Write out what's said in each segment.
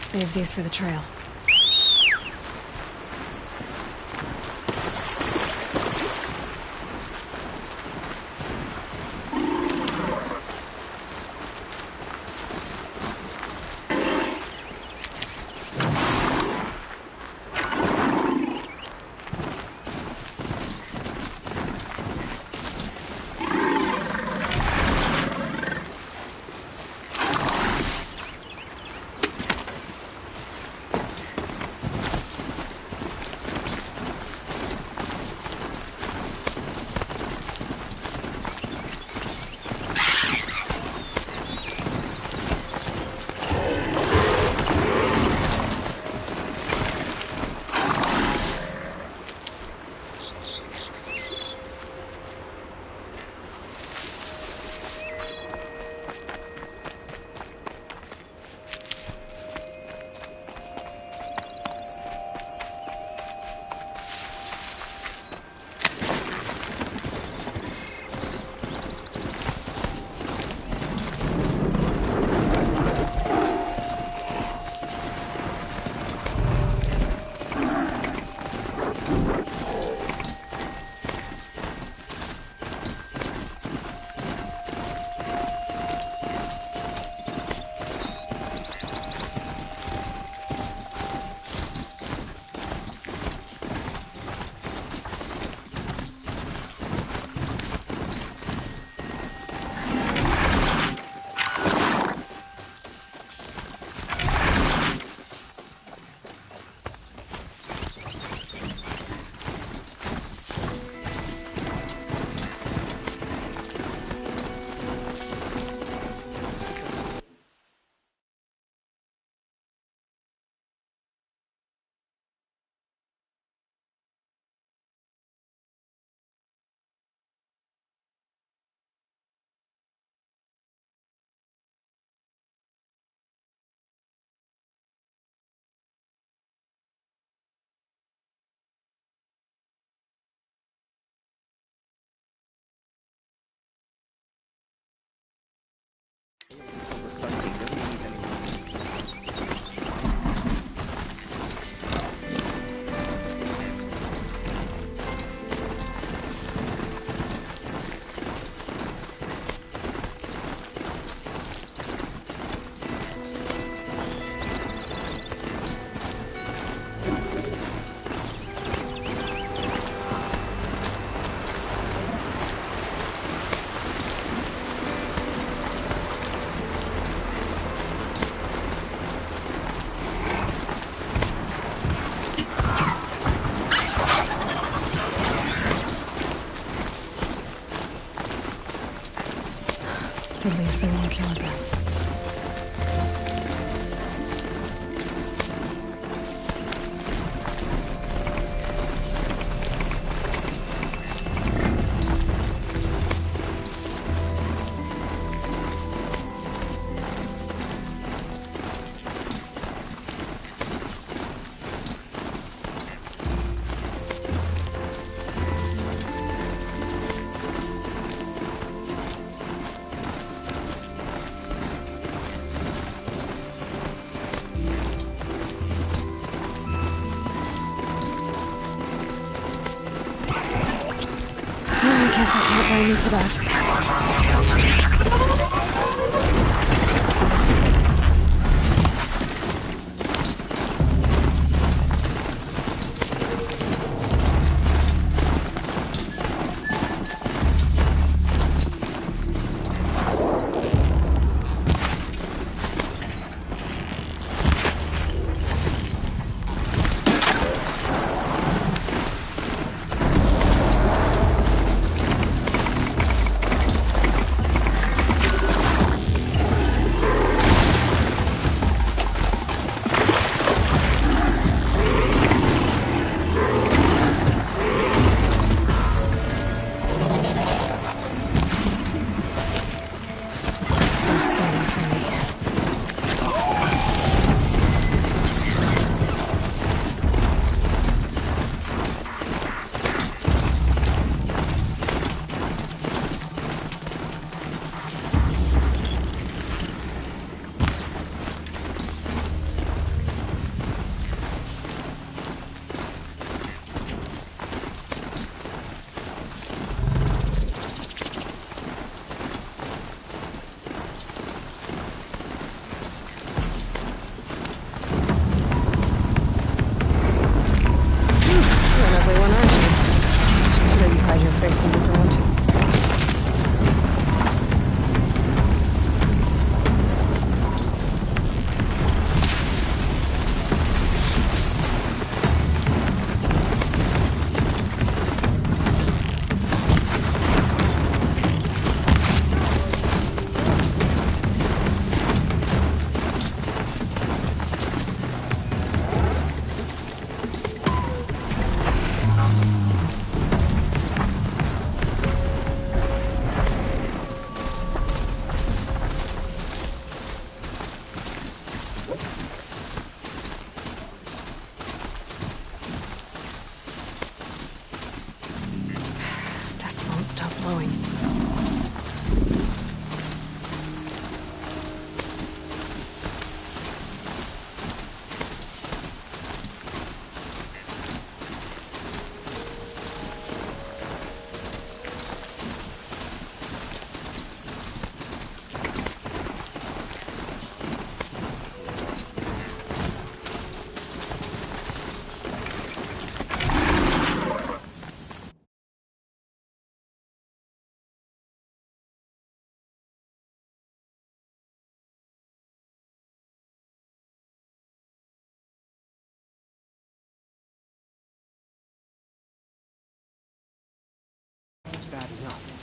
Save these for the trail. At least they won't kill again. I guess I can't blame you for that. bad enough.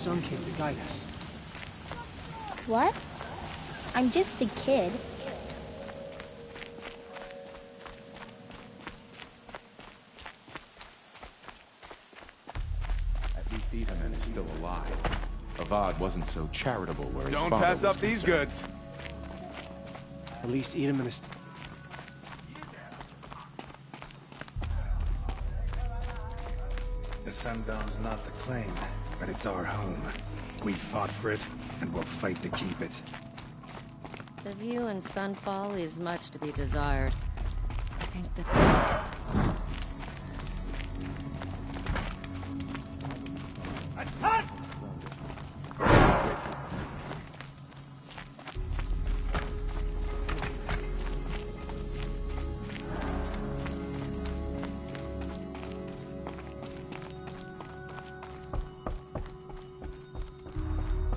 son came to guide us. What? I'm just a kid. At least Edelman is still alive. Avad wasn't so charitable where his Don't father pass was up these concerned. goods. At least Edelman is... The Sundown's not the claim, but it's our home. We fought for it, and we'll fight to keep it. The view in Sunfall leaves much to be desired. I think that...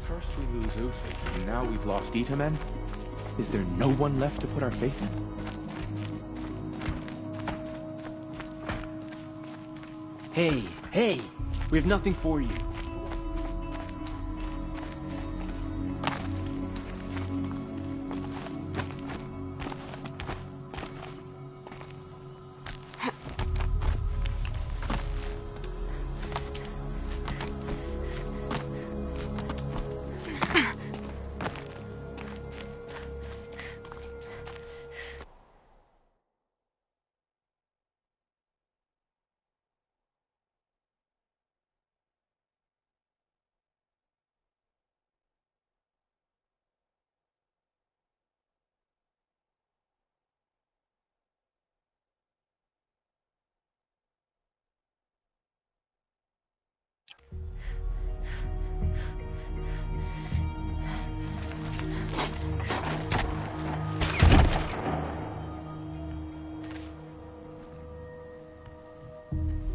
First we lose Uthik, and now we've lost Itamen? Is there no one left to put our faith in? Hey, hey! We have nothing for you.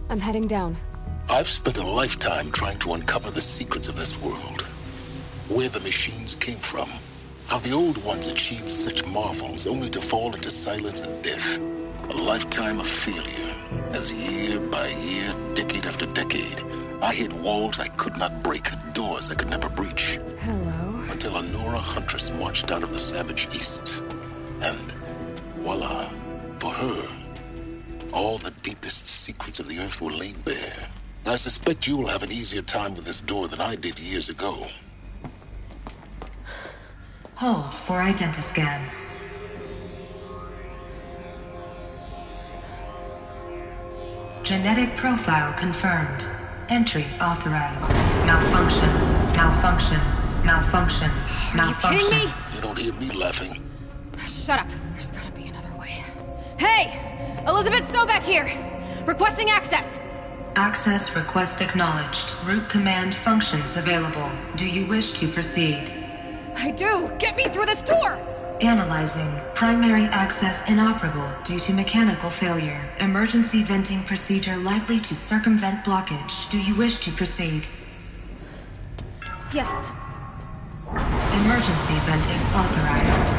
I'm heading down. I've spent a lifetime trying to uncover the secrets of this world. Where the machines came from. How the old ones achieved such marvels only to fall into silence and death. A lifetime of failure. As year by year, decade after decade, I hit walls I could not break, doors I could never breach. Hello. Until a Nora huntress marched out of the savage east. And voila, for her, all the deepest secrets of the earth were laid bare. I suspect you will have an easier time with this door than I did years ago. Hold for identiscan. Genetic profile confirmed. Entry authorized. Malfunction. Malfunction. Malfunction. Malfunction. Are you kidding me? You don't hear me laughing. Shut up. There's gotta be another way. Hey! Elizabeth Sobeck here! Requesting access! Access request acknowledged. Root command functions available. Do you wish to proceed? I do! Get me through this door! Analyzing. Primary access inoperable due to mechanical failure. Emergency venting procedure likely to circumvent blockage. Do you wish to proceed? Yes. Emergency venting authorized.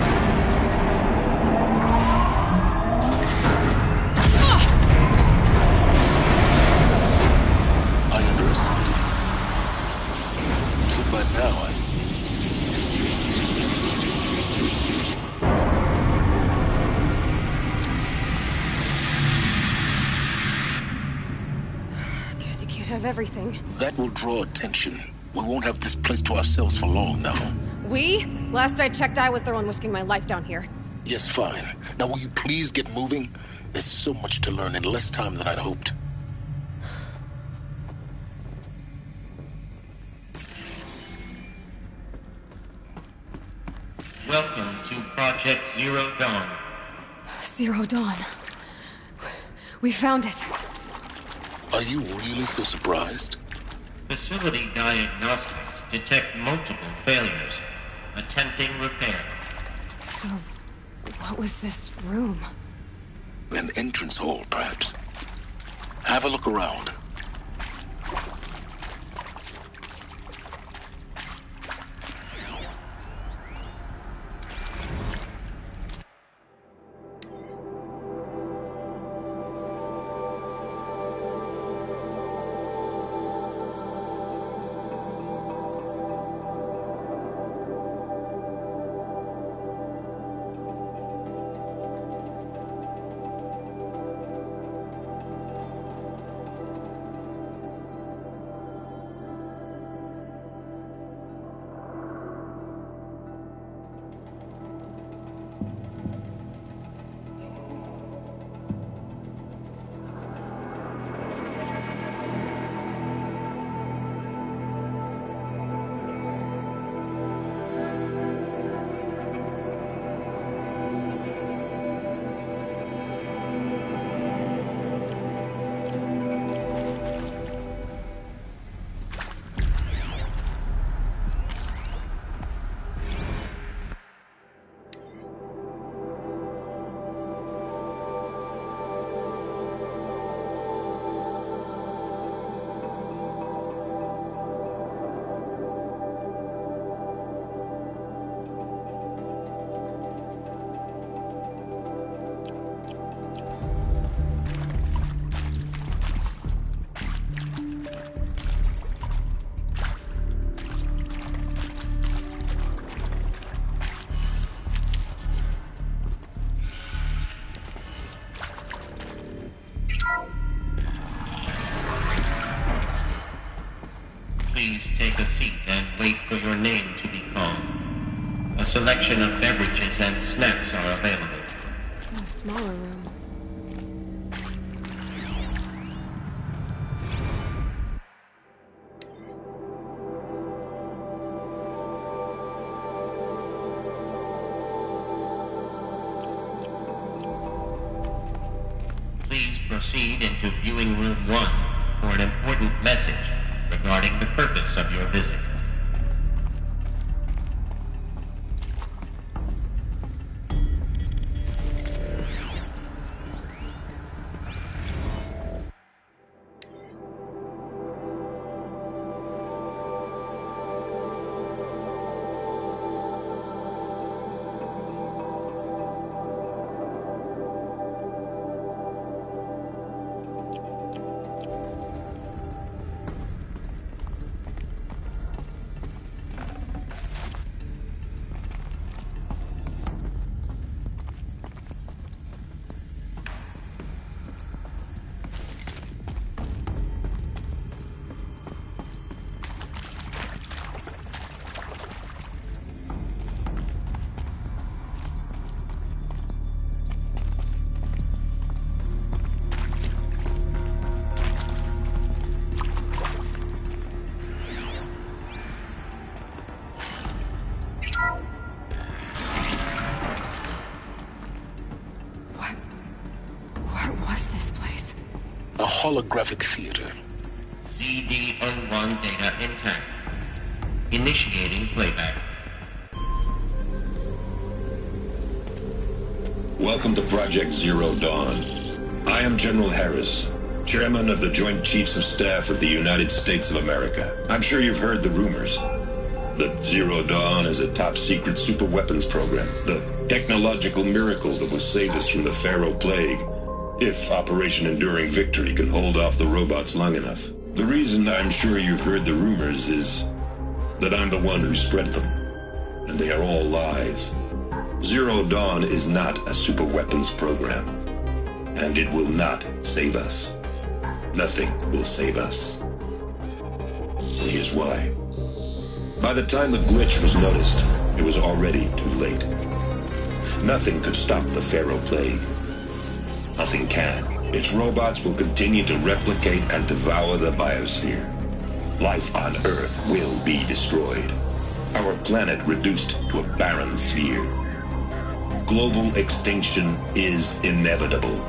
I underestimated you. So by now Guess you can't have everything. that will draw attention. We won't have this place to ourselves for long now. We? Last I checked, I was the one risking my life down here. Yes, fine. Now will you please get moving? There's so much to learn in less time than I'd hoped. Welcome to Project Zero Dawn. Zero Dawn. We found it. Are you really so surprised? Facility diagnostics detect multiple failures. Attempting repair. So, what was this room? An entrance hall, perhaps. Have a look around. Please take a seat and wait for your name to be called. A selection of beverages and snacks are available. A smaller room. Please proceed into viewing room 1 for an important message regarding the purpose of your visit. A holographic theater. CD01 data intact. Initiating playback. Welcome to Project Zero Dawn. I am General Harris, Chairman of the Joint Chiefs of Staff of the United States of America. I'm sure you've heard the rumors that Zero Dawn is a top-secret superweapons program, the technological miracle that will save us from the Pharaoh Plague, if Operation Enduring Victory can hold off the robots long enough. The reason I'm sure you've heard the rumors is that I'm the one who spread them, and they are all lies. Zero Dawn is not a superweapons program, and it will not save us. Nothing will save us. And here's why. By the time the glitch was noticed, it was already too late. Nothing could stop the Pharaoh Plague. Nothing can. Its robots will continue to replicate and devour the biosphere. Life on Earth will be destroyed. Our planet reduced to a barren sphere. Global extinction is inevitable.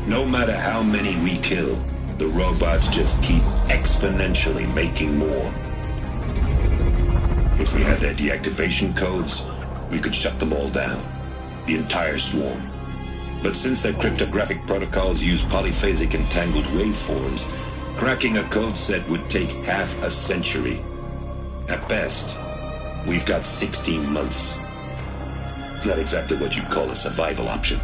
No matter how many we kill, the robots just keep exponentially making more. If we had their deactivation codes, we could shut them all down. The entire swarm. But since their cryptographic protocols use polyphasic entangled waveforms, cracking a code set would take half a century. At best, we've got 16 months. Not exactly what you'd call a survival option.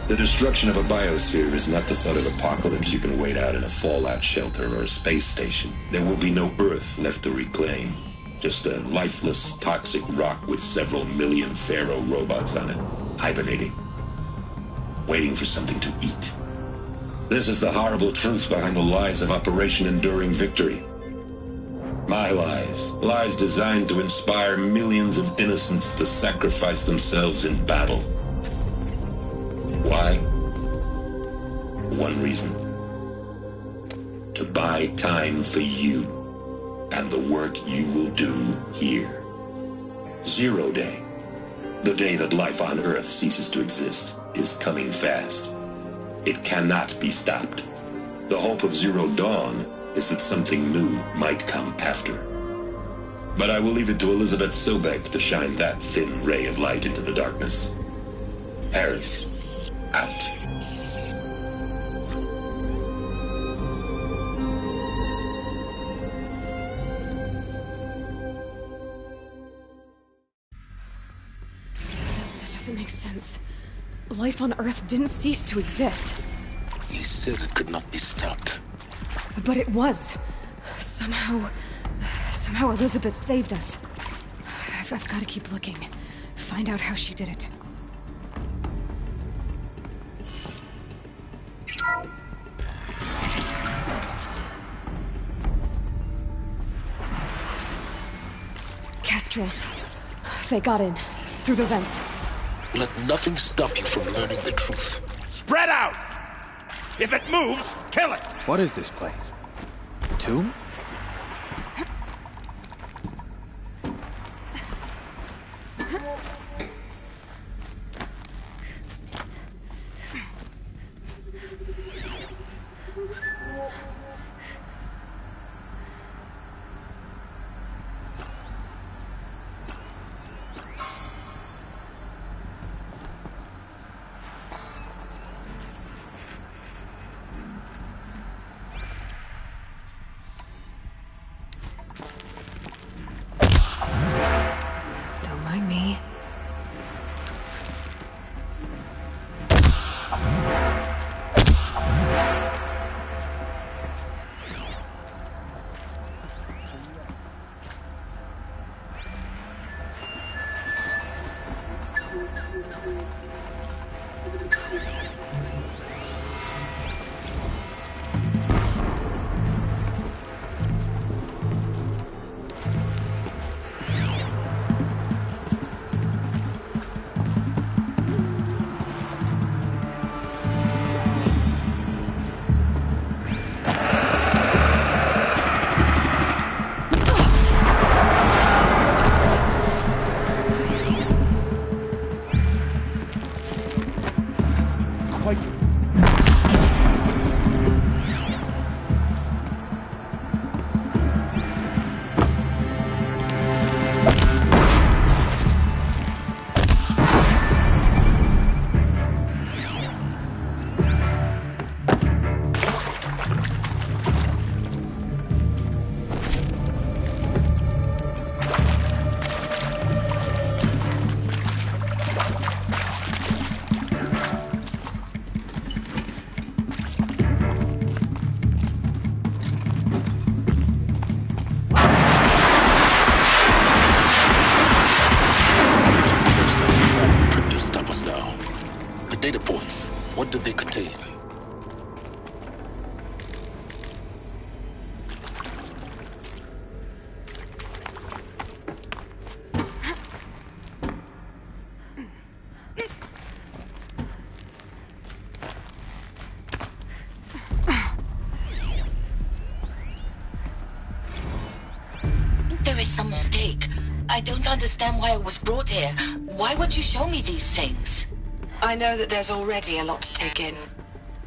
The destruction of a biosphere is not the sort of apocalypse you can wait out in a fallout shelter or a space station. There will be no Earth left to reclaim. Just a lifeless, toxic rock with several million Pharaoh robots on it, hibernating. Waiting for something to eat. This is the horrible truth behind the lies of Operation Enduring Victory. My lies. Lies designed to inspire millions of innocents to sacrifice themselves in battle. Why? One reason. To buy time for you and the work you will do here. Zero Day. The day that life on Earth ceases to exist is coming fast. It cannot be stopped. The hope of Zero Dawn is that something new might come after. But I will leave it to Elizabeth Sobek to shine that thin ray of light into the darkness. Harris, out. That doesn't make sense. Life on Earth didn't cease to exist. He said it could not be stopped. But it was. Somehow Elizabeth saved us. I've got to keep looking. Find out how she did it. Spectrals. They got in. Through the vents. Let nothing stop you from learning the truth. Spread out! If it moves, kill it! What is this place? A tomb? Don't mind me. Data points. What did they contain? There is some mistake. I don't understand why I was brought here. Why would you show me these things? I know that there's already a lot to take in.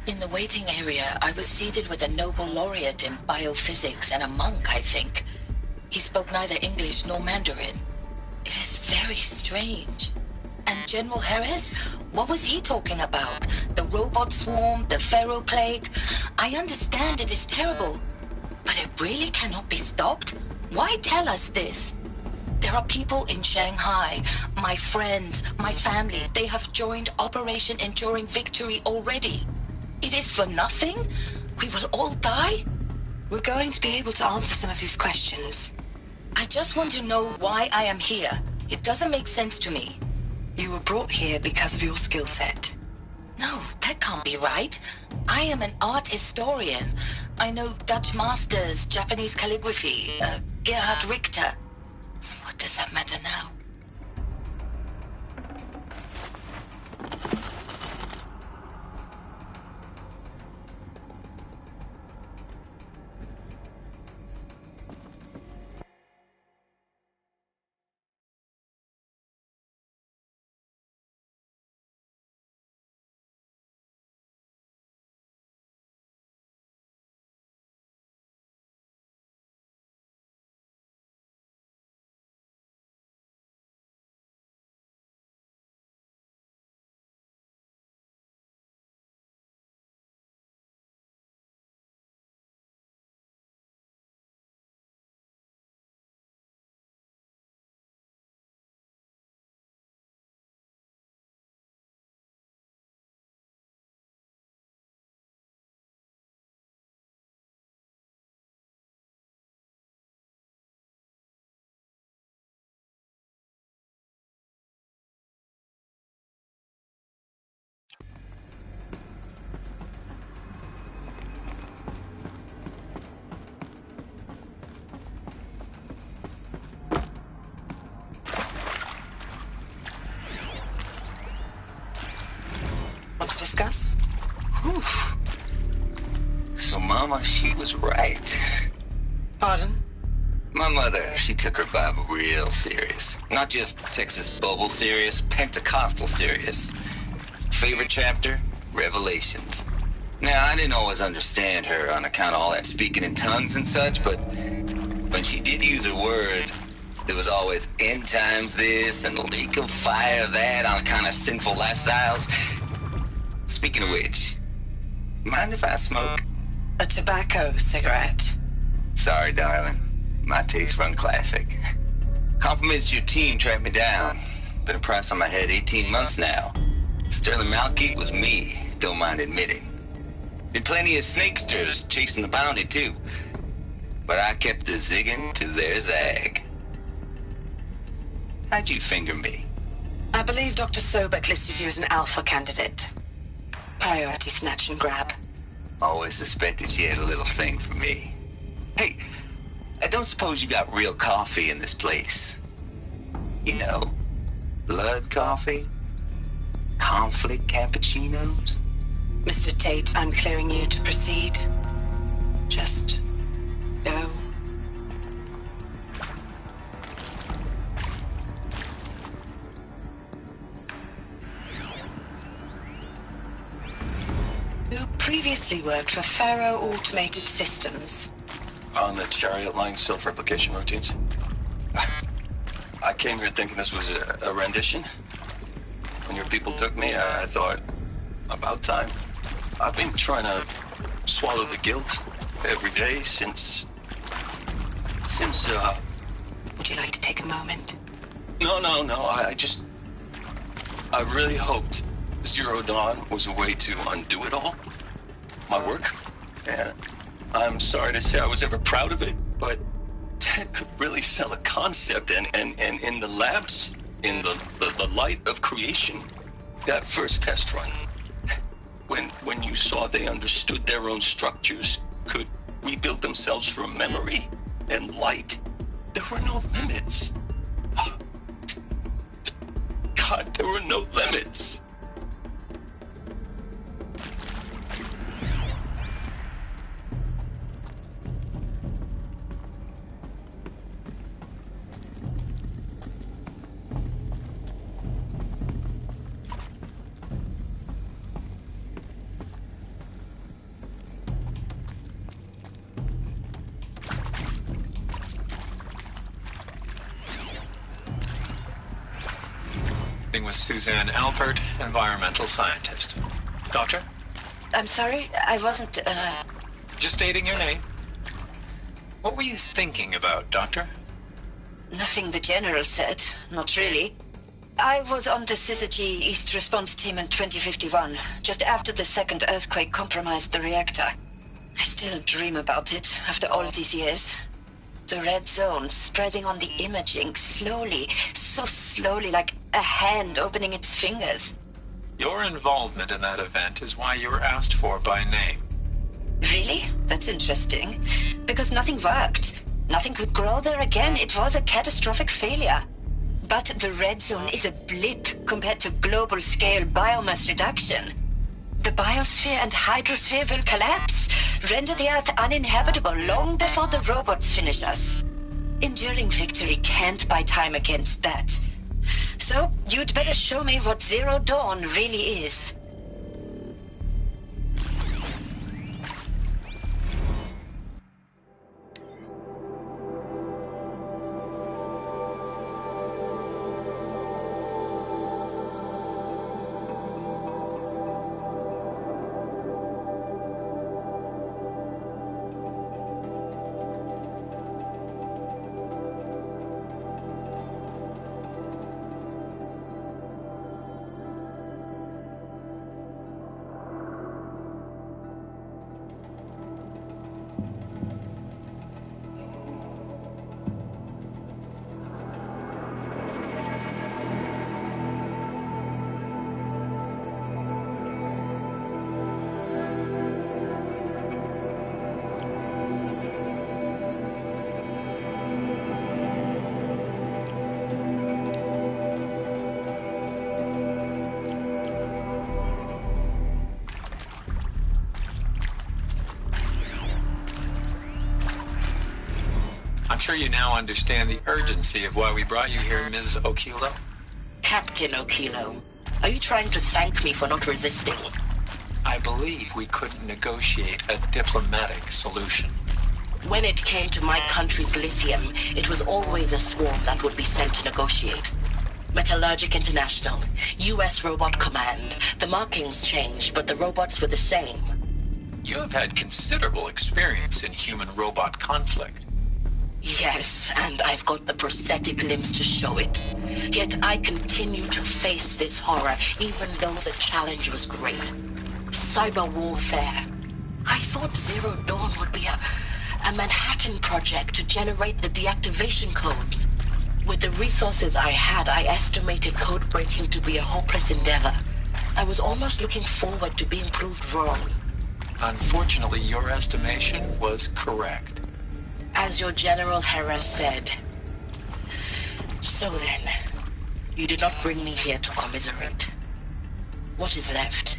In the waiting area, I was seated with a Nobel laureate in biophysics and a monk, I think. He spoke neither English nor Mandarin. It is very strange. And General Harris? What was he talking about? The robot swarm, the Pharaoh plague? I understand it is terrible, but it really cannot be stopped? Why tell us this? There are people in Shanghai, my friends, my family. They have joined Operation Enduring Victory already. It is for nothing? We will all die? We're going to be able to answer some of these questions. I just want to know why I am here. It doesn't make sense to me. You were brought here because of your skill set. No, that can't be right. I am an art historian. I know Dutch masters, Japanese calligraphy, Gerhard Richter. What does that matter now? discuss? Whew. So Mama, she was right. Pardon? My mother, she took her Bible real serious. Not just Texas Bible serious, Pentecostal serious. Favorite chapter? Revelations. Now, I didn't always understand her on account of all that speaking in tongues and such, but when she did use her words, there was always end times this and lake of fire that on account of sinful lifestyles. Speaking of which, mind if I smoke? A tobacco cigarette. Sorry, darling. My taste run classic. Compliments to your team tracked me down. Been a price on my head 18 months now. Sterling Malkeet was me, don't mind admitting. Did plenty of snakesters chasing the bounty, too. But I kept the zigging to their zag. How'd you finger me? I believe Dr. Sobek listed you as an alpha candidate. Priority snatch and grab. Always suspected she had a little thing for me. Hey, I don't suppose you got real coffee in this place. You know, blood coffee? Conflict cappuccinos? Mr. Tate, I'm clearing you to proceed. Just go. You previously worked for Faro Automated Systems. On the Chariot Line self-replication routines. I came here thinking this was a rendition. When your people took me, I thought, about time. I've been trying to swallow the guilt every day since... Would you like to take a moment? No, I really hoped Zero Dawn was a way to undo it all. My work. And I'm sorry to say I was ever proud of it, but Ted could really sell a concept, and in the labs, in the light of creation, that first test run, when you saw they understood their own structures, could rebuild themselves from memory and light, there were no limits. God, there were no limits. With Suzanne Alpert, environmental scientist. Doctor? I'm sorry, I wasn't, Just stating your name. What were you thinking about, Doctor? Nothing the General said, not really. I was on the Syzygy East Response Team in 2051, just after the second earthquake compromised the reactor. I still dream about it, after all these years. The red zone spreading on the imaging, slowly, so slowly, like a hand opening its fingers. Your involvement in that event is why you were asked for by name. Really? That's interesting. Because nothing worked. Nothing could grow there again. It was a catastrophic failure. But the red zone is a blip compared to global-scale biomass reduction. The biosphere and hydrosphere will collapse, render the Earth uninhabitable long before the robots finish us. Enduring victory can't buy time against that. So, you'd better show me what Zero Dawn really is. sure you now understand the urgency of why we brought you here, Ms. Okilo. Captain Okilo, are you trying to thank me for not resisting? I believe we couldn't negotiate a diplomatic solution. When it came to my country's lithium, it was always a swarm that would be sent to negotiate. Metallurgic International, U.S. Robot Command. The markings changed, but the robots were the same. You have had considerable experience in human-robot conflict. Yes, and I've got the prosthetic limbs to show it. Yet I continue to face this horror, even though the challenge was great. Cyber warfare. I thought Zero Dawn would be a Manhattan project to generate the deactivation codes. With the resources I had, I estimated code breaking to be a hopeless endeavor. I was almost looking forward to being proved wrong. Unfortunately, your estimation was correct. As your General Harris said. So then, you did not bring me here to commiserate. What is left?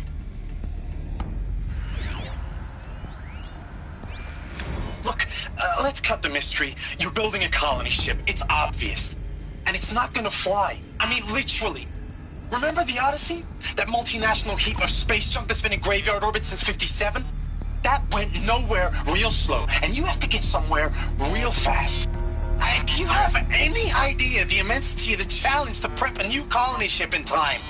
Look, let's cut the mystery. You're building a colony ship. It's obvious. And it's not gonna fly. I mean, literally. Remember the Odyssey? That multinational heap of space junk that's been in graveyard orbit since '57? That went nowhere real slow. And you have to get somewhere real fast. Do you have any idea the immensity of the challenge to prep a new colony ship in time?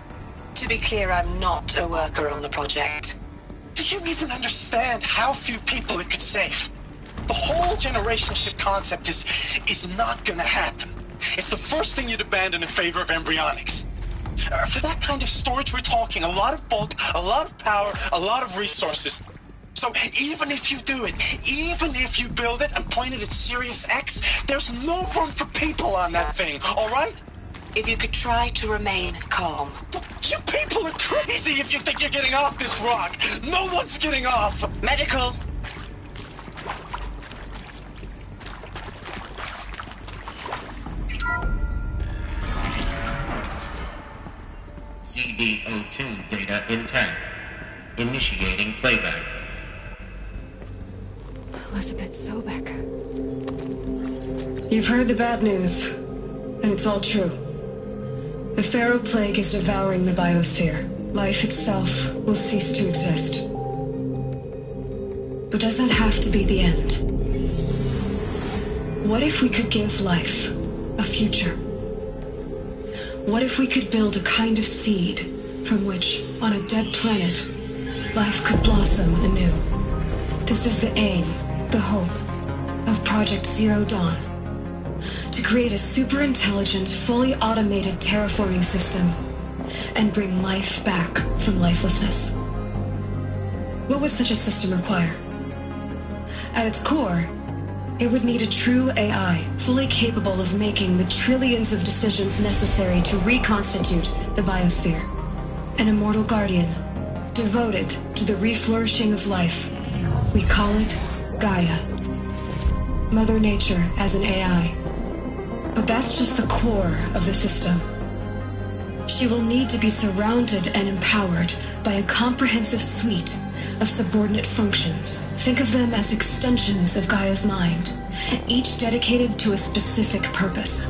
To be clear, I'm not a worker on the project. Do you even understand how few people it could save? The whole generation ship concept is not gonna happen. It's the first thing you'd abandon in favor of embryonics. For that kind of storage, we're talking a lot of bulk, a lot of power, a lot of resources. So even if you do it, even if you build it and point it at Sirius X, there's no room for people on that thing, all right? If you could try to remain calm. You people are crazy if you think you're getting off this rock. No one's getting off. Medical. CD02 data intact. Initiating playback. Elizabeth Sobek. You've heard the bad news, and it's all true. The Pharaoh Plague is devouring the biosphere. Life itself will cease to exist. But does that have to be the end? What if we could give life a future? What if we could build a kind of seed from which, on a dead planet, life could blossom anew? This is the aim, the hope, of Project Zero Dawn. To create a super-intelligent, fully automated terraforming system and bring life back from lifelessness. What would such a system require? At its core, it would need a true AI, fully capable of making the trillions of decisions necessary to reconstitute the biosphere. An immortal guardian, devoted to the reflourishing of life. We call it Gaia. Mother Nature as an AI. But that's just the core of the system. She will need to be surrounded and empowered by a comprehensive suite of subordinate functions. Think of them as extensions of Gaia's mind, each dedicated to a specific purpose.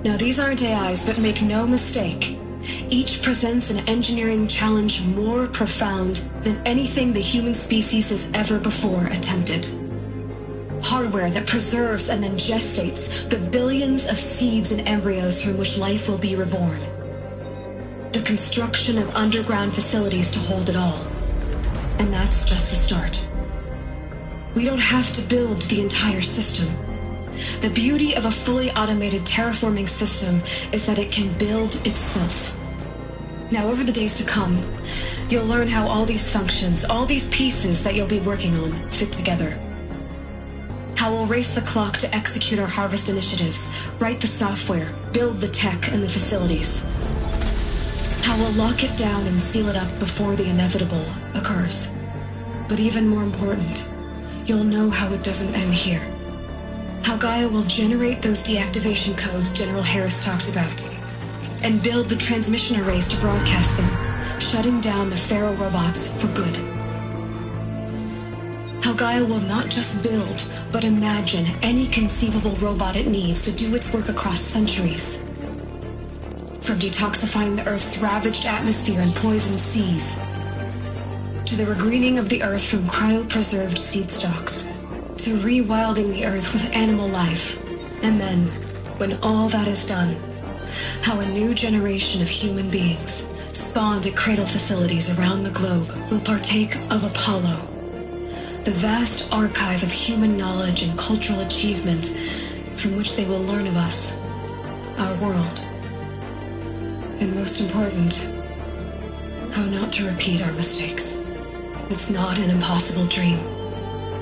Now, these aren't AIs, but make no mistake, each presents an engineering challenge more profound than anything the human species has ever before attempted. Hardware that preserves and then gestates the billions of seeds and embryos from which life will be reborn. The construction of underground facilities to hold it all. And that's just the start. We don't have to build the entire system. The beauty of a fully automated terraforming system is that it can build itself. Now, over the days to come, you'll learn how all these functions, all these pieces that you'll be working on, fit together. How we'll race the clock to execute our harvest initiatives, write the software, build the tech and the facilities. How we'll lock it down and seal it up before the inevitable occurs. But even more important, you'll know how it doesn't end here. How Gaia will generate those deactivation codes General Harris talked about, and build the transmission arrays to broadcast them, shutting down the Pharaoh robots for good. How Gaia will not just build, but imagine any conceivable robot it needs to do its work across centuries. From detoxifying the Earth's ravaged atmosphere and poisoned seas, to the regreening of the Earth from cryopreserved seed stalks, to rewilding the Earth with animal life. And then, when all that is done, how a new generation of human beings, spawned at cradle facilities around the globe, will partake of Apollo, the vast archive of human knowledge and cultural achievement from which they will learn of us, our world. And most important, how not to repeat our mistakes. It's not an impossible dream.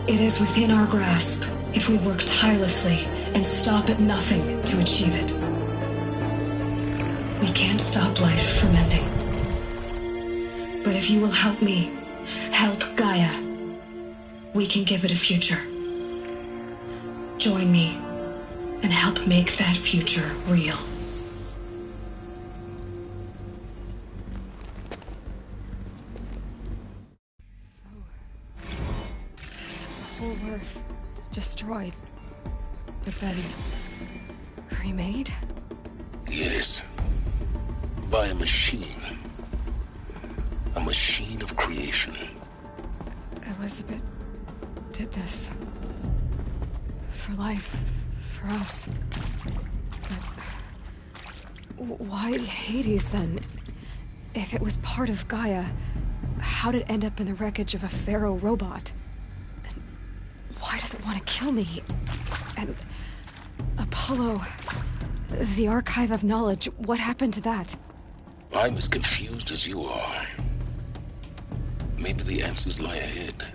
It is within our grasp if we work tirelessly and stop at nothing to achieve it. We can't stop life from ending. But if you will help me, help Gaia, we can give it a future. Join me and help make that future real. Whole Earth destroyed, but then remade? Yes. By a machine. A machine of creation. Elizabeth did this. For life. For us. But why Hades then? If it was part of Gaia, how'd it end up in the wreckage of a Pharaoh robot? And why does it want to kill me? And Apollo, the archive of knowledge, what happened to that? I'm as confused as you are. Maybe the answers lie ahead.